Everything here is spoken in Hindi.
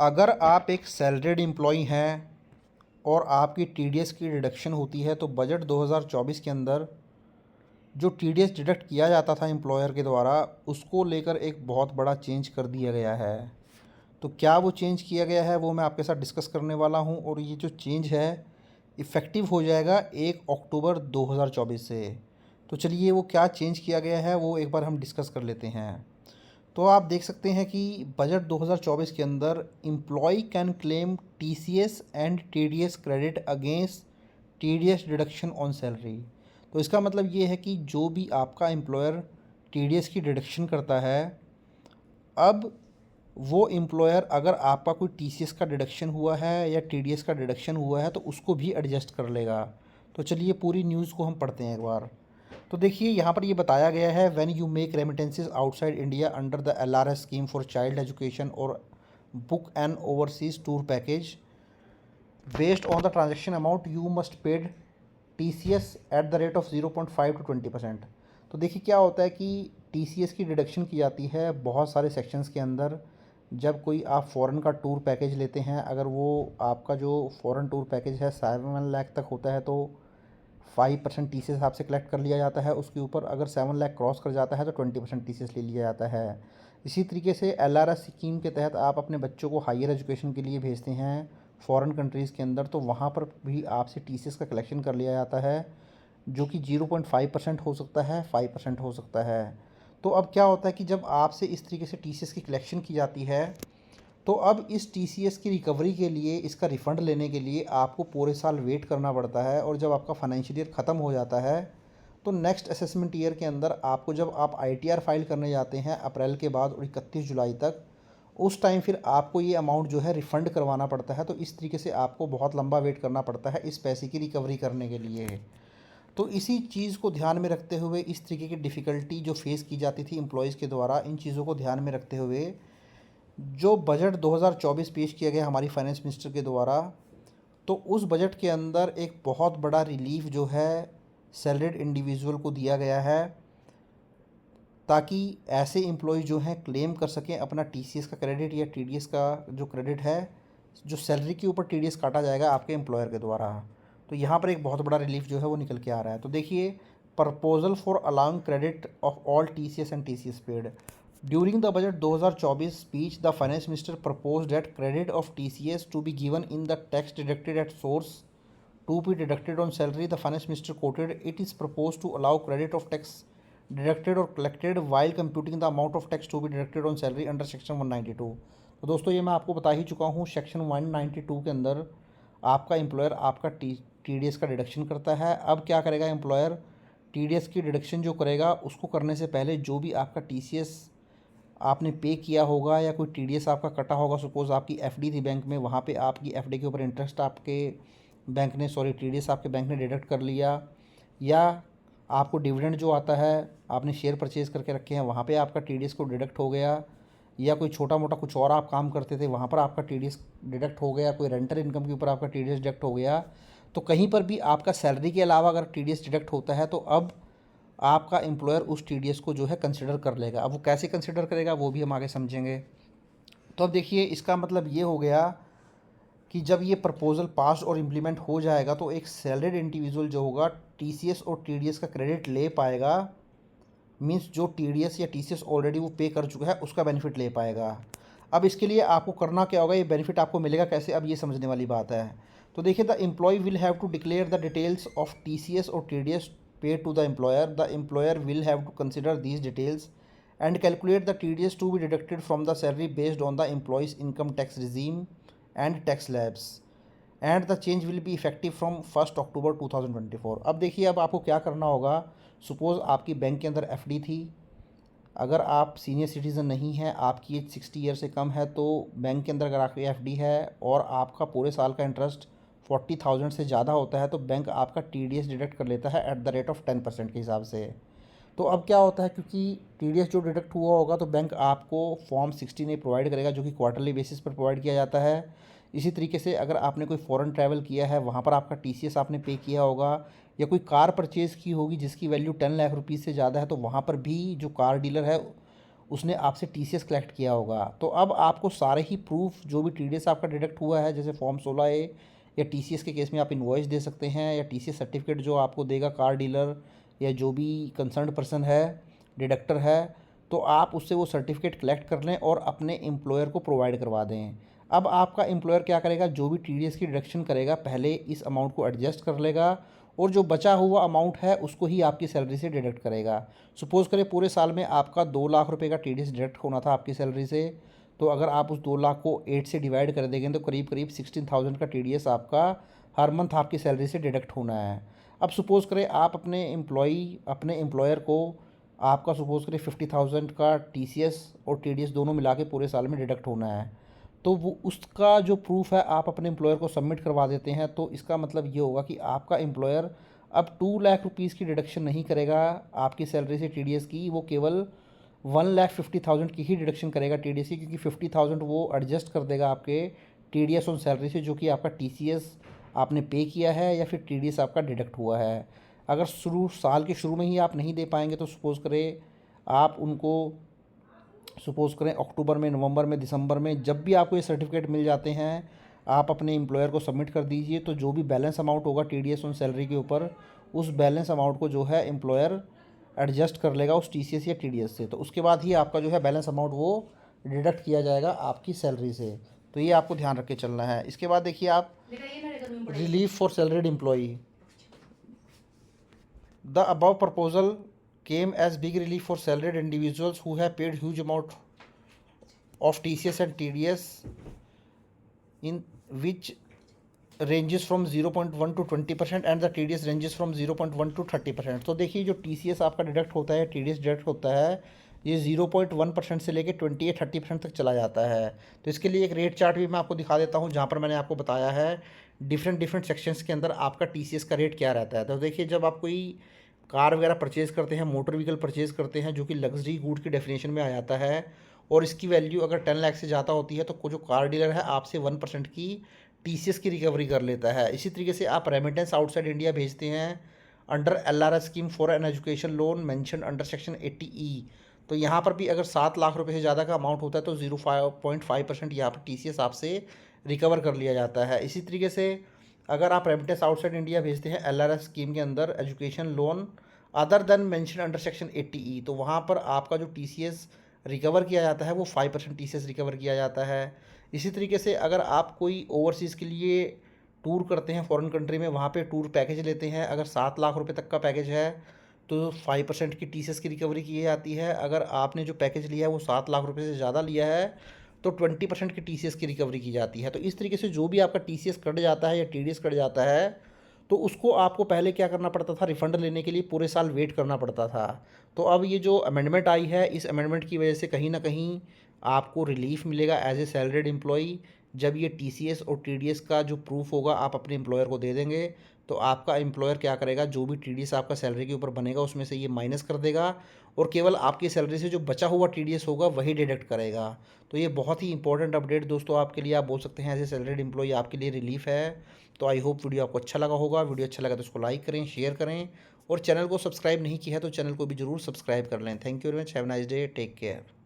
अगर आप एक सैलरीड एम्प्लॉई हैं और आपकी टीडीएस की डिडक्शन होती है तो बजट 2024 के अंदर जो टीडीएस डिडक्ट किया जाता था एम्प्लॉयर के द्वारा उसको लेकर एक बहुत बड़ा चेंज कर दिया गया है। तो क्या वो चेंज किया गया है वो मैं आपके साथ डिस्कस करने वाला हूँ और ये जो चेंज है इफ़ेक्टिव हो जाएगा 1 अक्टूबर 2024 से। तो चलिए वो क्या चेंज किया गया है वो एक बार हम डिस्कस कर लेते हैं। तो आप देख सकते हैं कि बजट 2024 के अंदर employee can claim TCS and TDS credit against TDS deduction on salary. तो इसका मतलब ये है कि जो भी आपका एम्प्लॉयर टीडीएस की डिडक्शन करता है, अब वो एम्प्लॉयर अगर आपका कोई टीसीएस का डिडक्शन हुआ है या टीडीएस का डिडक्शन हुआ है तो उसको भी एडजस्ट कर लेगा। तो चलिए पूरी न्यूज़ को हम पढ़ते हैं एक बार। तो देखिए यहाँ पर ये बताया गया है, when you make remittances outside India under the LRS scheme for child education और book an overseas tour package based on the transaction amount you must paid TCS at the rate of 0.5 to 20%। तो देखिए क्या होता है कि टीसीएस की डिडक्शन की जाती है बहुत सारे सेक्शंस के अंदर। जब कोई आप फ़ॉरेन का टूर पैकेज लेते हैं, अगर वो आपका जो फ़ॉरेन टूर पैकेज है 7 लाख तक होता है तो 5% टी सी एस आपसे कलेक्ट कर लिया जाता है उसके ऊपर। अगर 7 लाख क्रॉस कर जाता है तो 20% टी सी एस ले लिया जाता है। इसी तरीके से एल आर एस स्कीम के तहत आप अपने बच्चों को हायर एजुकेशन के लिए भेजते हैं फ़ॉरेन कंट्रीज़ के अंदर, तो वहाँ पर भी आपसे टी सी एस का कलेक्शन कर लिया जाता है, जो कि 0.5% हो सकता है, 5% हो सकता है। तो अब क्या होता है कि जब आपसे इस तरीके से टी सी एस की कलेक्शन की जाती है तो अब इस टीसीएस की रिकवरी के लिए, इसका रिफ़ंड लेने के लिए आपको पूरे साल वेट करना पड़ता है। और जब आपका फाइनेंशियल ईयर ख़त्म हो जाता है तो नेक्स्ट असेसमेंट ईयर के अंदर आपको, जब आप आईटीआर फाइल करने जाते हैं अप्रैल के बाद और 31 जुलाई तक, उस टाइम फिर आपको ये अमाउंट जो है रिफ़ंड करवाना पड़ता है। तो इस तरीके से आपको बहुत लंबा वेट करना पड़ता है इस पैसे की रिकवरी करने के लिए। तो इसी चीज़ को ध्यान में रखते हुए, इस तरीके की डिफ़िकल्टी जो फेस की जाती थी एम्प्लॉयज़ के द्वारा, इन चीज़ों को ध्यान में रखते हुए जो बजट 2024 पेश किया गया हमारी फाइनेंस मिनिस्टर के द्वारा, तो उस बजट के अंदर एक बहुत बड़ा रिलीफ जो है सैलरीड इंडिविजुअल को दिया गया है, ताकि ऐसे एम्प्लॉय जो हैं क्लेम कर सकें अपना टीसीएस का क्रेडिट या टीडीएस का जो क्रेडिट है, जो सैलरी के ऊपर टीडीएस काटा जाएगा आपके एम्प्लॉयर के द्वारा। तो यहाँ पर एक बहुत बड़ा रिलीफ जो है वो निकल के आ रहा है। तो देखिए, proposal for allowing credit of all TCS and TCS paid during the budget 2024 speech, the finance minister propose that credit of TCS to be given in the tax deducted at source to be deducted on salary. The finance minister quoted, it is proposed to allow credit of tax deducted or collected while computing the amount of tax to be deducted on salary under section 192। तो दोस्तों ये मैं आपको बता ही चुका हूँ, सेक्शन 192 के अंदर आपका एम्प्लॉयर आपका टीडीएस का डिडक्शन करता है। अब क्या करेगा एम्प्लॉयर, टीडीएस की डिडक्शन जो करेगा उसको करने से पहले जो भी आपका टीसीएस आपने पे किया होगा या कोई टीडीएस आपका कटा होगा, सपोज़ आपकी एफडी थी बैंक में, वहाँ पे आपकी एफडी के ऊपर इंटरेस्ट आपके बैंक ने, सॉरी टीडीएस आपके बैंक ने डिडक्ट कर लिया, या आपको डिविडेंड जो आता है आपने शेयर परचेज करके रखे हैं वहाँ पे आपका टीडीएस को डिडक्ट हो गया, या कोई छोटा मोटा कुछ और आप काम करते थे वहाँ पर आपका टीडीएस डिडक्ट हो गया, कोई रेंटल इनकम के ऊपर आपका टीडीएस डिडक्ट हो गया, तो कहीं पर भी आपका सैलरी के अलावा अगर टीडीएस डिडक्ट होता है तो अब आपका एम्प्लॉयर उस टीडीएस को जो है कंसिडर कर लेगा। अब वो कैसे कंसिडर करेगा वो भी हम आगे समझेंगे। तो अब देखिए, इसका मतलब ये हो गया कि जब ये प्रपोज़ल पास और इम्प्लीमेंट हो जाएगा तो एक सैलरीड इंडिविजुअल जो होगा टीसीएस और टीडीएस का क्रेडिट ले पाएगा, मींस जो टीडीएस या टीसीएस ऑलरेडी वो पे कर चुका है उसका बेनिफिट ले पाएगा। अब इसके लिए आपको करना क्या होगा, ये बेनिफिट आपको मिलेगा कैसे, अब ये समझने वाली बात है। तो देखिए, the employee will have to declare the details of TCS और TDS paid to the employer. The employer will have to consider these details and calculate the TDS to be deducted from the salary based on the employee's income tax regime and tax slabs. And the change will be effective from 1 October 2024। अब देखिए, अब आपको क्या करना होगा, सपोज़ आपकी बैंक के अंदर एफडी थी, अगर आप सीनियर सिटीज़न नहीं हैं, आपकी एज 60 ईयर से कम है, तो बैंक के अंदर अगर आपकी एफडी है और आपका पूरे साल का इंटरेस्ट 40,000 से ज़्यादा होता है तो बैंक आपका टीडीएस डिडक्ट कर लेता है एट द रेट ऑफ 10% के हिसाब से। तो अब क्या होता है, क्योंकि टीडीएस जो डिडक्ट हुआ होगा तो बैंक आपको फॉर्म 16 प्रोवाइड करेगा, जो कि क्वार्टरली बेसिस पर प्रोवाइड किया जाता है। इसी तरीके से अगर आपने कोई फ़ॉरेन ट्रैवल किया है वहाँ पर आपका टीसीएस आपने पे किया होगा, या कोई कार परचेज़ की होगी जिसकी वैल्यू 10 लाख रुपीज़ से ज़्यादा है, तो वहाँ पर भी जो कार डीलर है उसने आपसे टीसीएस कलेक्ट किया होगा। तो अब आपको सारे ही प्रूफ जो भी टीडीएस आपका डिडक्ट हुआ है, जैसे फॉर्म 16A या टीसीएस के केस में आप इनवॉइस दे सकते हैं, या टीसीएस सर्टिफिकेट जो आपको देगा कार डीलर या जो भी कंसर्न पर्सन है, डिडक्टर है, तो आप उससे वो सर्टिफिकेट कलेक्ट कर लें और अपने एम्प्लॉयर को प्रोवाइड करवा दें। अब आपका एम्प्लॉयर क्या करेगा, जो भी टीडीएस की डिडक्शन करेगा पहले इस अमाउंट को एडजस्ट कर लेगा और जो बचा हुआ अमाउंट है उसको ही आपकी सैलरी से डिडक्ट करेगा। सपोज़ करें पूरे साल में आपका 2 लाख रुपए का टीडीएस डिडक्ट होना था आपकी सैलरी से, तो अगर आप उस 2 लाख को 8 से डिवाइड कर देंगे तो करीब करीब 16,000 का टीडीएस आपका हर मंथ आपकी सैलरी से डिडक्ट होना है। अब सपोज़ करें आप अपने एम्प्लॉयर को आपका सपोज़ करें 50,000 का टीसीएस और टीडीएस दोनों मिला के पूरे साल में डिडक्ट होना है, तो वो उसका जो प्रूफ है आप अपने एम्प्लॉयर को सबमिट करवा देते हैं। तो इसका मतलब ये होगा कि आपका एम्प्लॉयर अब 2 लाख रुपीज़ की डिडक्शन नहीं करेगा आपकी सैलरी से टीडीएस की, वो केवल 1,50,000 की ही डिडक्शन करेगा टीडीएस की, क्योंकि 50,000 वो एडजस्ट कर देगा आपके टीडीएस ऑन सैलरी से, जो कि आपका टीसीएस आपने पे किया है या फिर टीडीएस आपका डिडक्ट हुआ है। अगर साल के शुरू में ही आप नहीं दे पाएंगे तो सपोज़ करें आप उनको अक्टूबर में, नवंबर में, दिसंबर में जब भी आपको ये सर्टिफिकेट मिल जाते हैं आप अपने एम्प्लॉयर को सबमिट कर दीजिए। तो जो भी बैलेंस अमाउंट होगा टीडीएस ऑन सैलरी के ऊपर, उस बैलेंस अमाउंट को जो है एम्प्लॉयर एडजस्ट कर लेगा उस टीसीएस या टीडीएस से। तो उसके बाद ही आपका जो है बैलेंस अमाउंट वो डिडक्ट किया जाएगा आपकी सैलरी से। तो ये आपको ध्यान रख के चलना है। इसके बाद देखिए आप relief for salaried employee. The above proposal came as big relief for salaried individuals who have paid huge amount of TCS and TDS, in which ranges from 0.1 to 20% and the TDS ranges from 0.1 to 30%। तो देखिए जो TCS आपका डिडक्ट होता है, TDS डिडक्ट होता है, ये 0.1% से लेके 20 या 30% तक चला जाता है। तो इसके लिए एक रेट चार्ट भी मैं आपको दिखा देता हूँ, जहाँ पर मैंने आपको बताया है डिफरेंट सेक्शंस के अंदर आपका TCS का रेट क्या रहता है। तो देखिए जब आप कोई कार वगैरह परचेज़ करते हैं, मोटर व्हीकल परचेज़ करते हैं, जो कि लग्जरी गुड की डेफिनेशन में आ जाता है, और इसकी वैल्यू अगर 10 लाख से ज़्यादा होती है तो जो कार डीलर है आपसे 1% की टीसीएस की रिकवरी कर लेता है। इसी तरीके से आप रेमिटेंस आउटसाइड इंडिया भेजते हैं under LRS scheme for an education loan mention under section 80E, तो यहाँ पर भी अगर 7 लाख रुपए से ज़्यादा का अमाउंट होता है तो 0.5% यहाँ पर टीसीएस आपसे रिकवर कर लिया जाता है। इसी तरीके से अगर आप रेमिटेंस आउटसाइड इंडिया भेजते हैं एलआरएस स्कीम के अंदर education loan other than mention under section 80E, तो वहाँ पर आपका जो टीसीएस रिकवर किया जाता है वो 5% टीसीएस रिकवर किया जाता है। इसी तरीके से अगर आप कोई ओवरसीज़ के लिए टूर करते हैं फॉरेन कंट्री में, वहाँ पे टूर पैकेज लेते हैं, अगर 7 लाख रुपए तक का पैकेज है तो 5% की टीसीएस की रिकवरी की जाती है। अगर आपने जो पैकेज लिया है वो 7 लाख रुपए से ज़्यादा लिया है तो 20% की टीसीएस की रिकवरी की जाती है। तो इस तरीके से जो भी आपका टीसीएस कट जाता है या टीडीएस कट जाता है तो उसको आपको पहले क्या करना पड़ता था, रिफ़ंड लेने के लिए पूरे साल वेट करना पड़ता था। तो अब ये जो अमेंडमेंट आई है, इस अमेंडमेंट की वजह से कहीं ना कहीं आपको रिलीफ मिलेगा एज ए सैलरीड एम्प्लॉई। जब ये टीसीएस और टीडीएस का जो प्रूफ होगा आप अपने एम्प्लॉयर को दे देंगे तो आपका एम्प्लॉयर क्या करेगा, जो भी टीडीएस आपका सैलरी के ऊपर बनेगा उसमें से ये माइनस कर देगा और केवल आपकी सैलरी से जो बचा हुआ टीडीएस होगा वही डिडक्ट करेगा। तो ये बहुत ही इंपॉर्टेंट अपडेट दोस्तों आपके लिए, आप बोल सकते हैं एज ए सैलरीड एम्प्लॉई आपके लिए रिलीफ है। तो आई होप वीडियो आपको अच्छा लगा होगा। वीडियो अच्छा लगा तो इसको लाइक करें, शेयर करें, और चैनल को सब्सक्राइब नहीं किया है तो चैनल को भी जरूर सब्सक्राइब कर लें। Thank you very much, have nice day, take care.